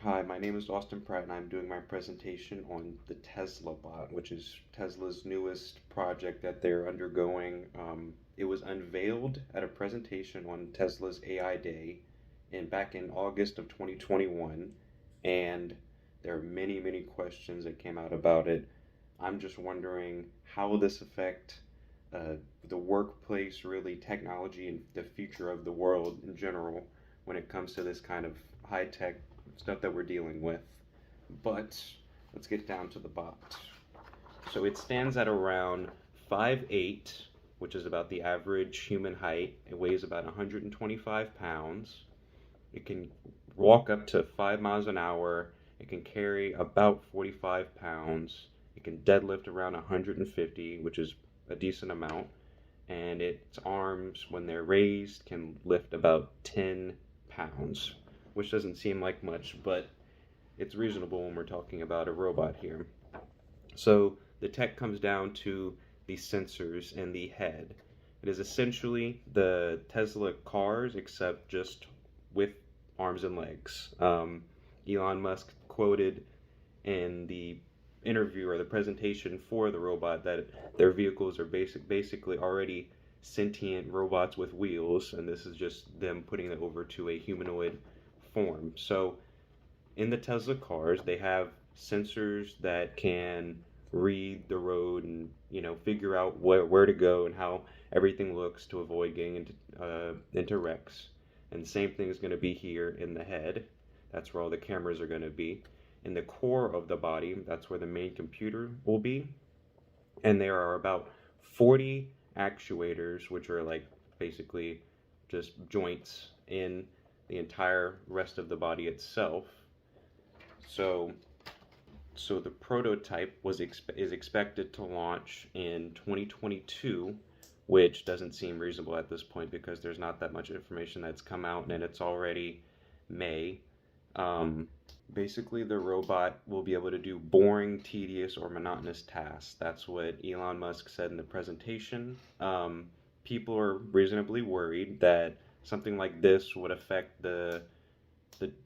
Hi, my name is Austin Pratt, and I'm doing my presentation on the Tesla bot, which is Tesla's newest project that they're undergoing. It was unveiled at a presentation on Tesla's AI Day back in August of 2021, and there are many, many questions that came out about it. I'm just wondering how will this affect uh, the workplace, really, technology, and the future of the world in general when it comes to this kind of high tech stuff that we're dealing with. But let's get down to the bot. So it stands at around 5'8", which is about the average human height. It weighs about 125 pounds. It can walk up to 5 miles an hour. It can carry about 45 pounds. It can deadlift around 150, which is a decent amount. And its arms, when they're raised, can lift about 10 pounds, which doesn't seem like much, but it's reasonable when we're talking about a robot here. So the tech comes down to the sensors in the head. It is essentially the Tesla cars, except just with arms and legs. Elon Musk quoted in the interview or the presentation for the robot that their vehicles are basically already sentient robots with wheels, and this is just them putting it over to a humanoid form. So in the Tesla cars, they have sensors that can read the road and figure out where to go and how everything looks to avoid getting into wrecks. And the same thing is going to be here in the head. That's where all the cameras are going to be. In the core of the body, that's where the main computer will be. And there are about 40 actuators, which are like basically just joints in the entire rest of the body itself. So, so the prototype is expected to launch in 2022, which doesn't seem reasonable at this point because there's not that much information that's come out, and it's already May. Um, Basically, the robot will be able to do boring, tedious, or monotonous tasks. That's what Elon Musk said in the presentation. People are reasonably worried that something like this would affect the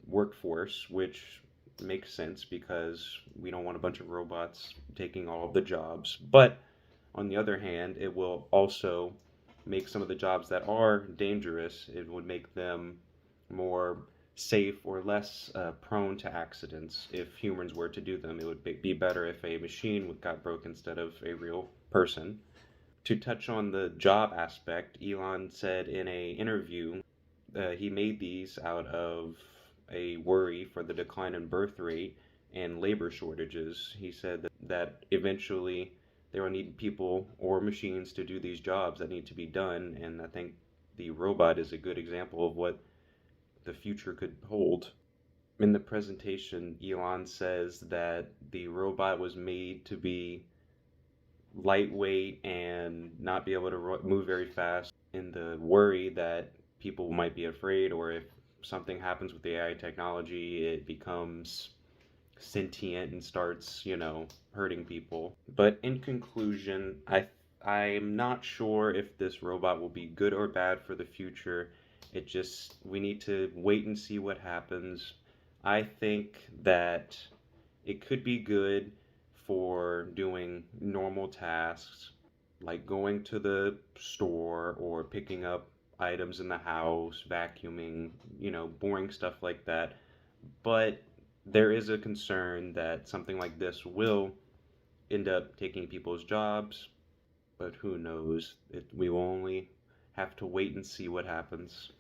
workforce, which makes sense because we don't want a bunch of robots taking all of the jobs. But on the other hand, it will also make some of the jobs that are dangerous, it would make them more safe or less prone to accidents. If humans were to do them, it would be better if a machine got broke instead of a real person. To touch on the job aspect, Elon said in a interview he made these out of a worry for the decline in birth rate and labor shortages. He said that eventually they will need people or machines to do these jobs that need to be done, and I think the robot is a good example of what the future could hold. In the presentation, Elon says that the robot was made to be lightweight and not be able to move very fast, in the worry that people might be afraid, or if something happens with the AI technology, it becomes sentient and starts, hurting people. But in conclusion, I'm not sure if this robot will be good or bad for the future. We need to wait and see what happens. I think that it could be good for doing normal tasks like going to the store or picking up items in the house, vacuuming, boring stuff like that. But there is a concern that something like this will end up taking people's jobs, but who knows? We will only have to wait and see what happens.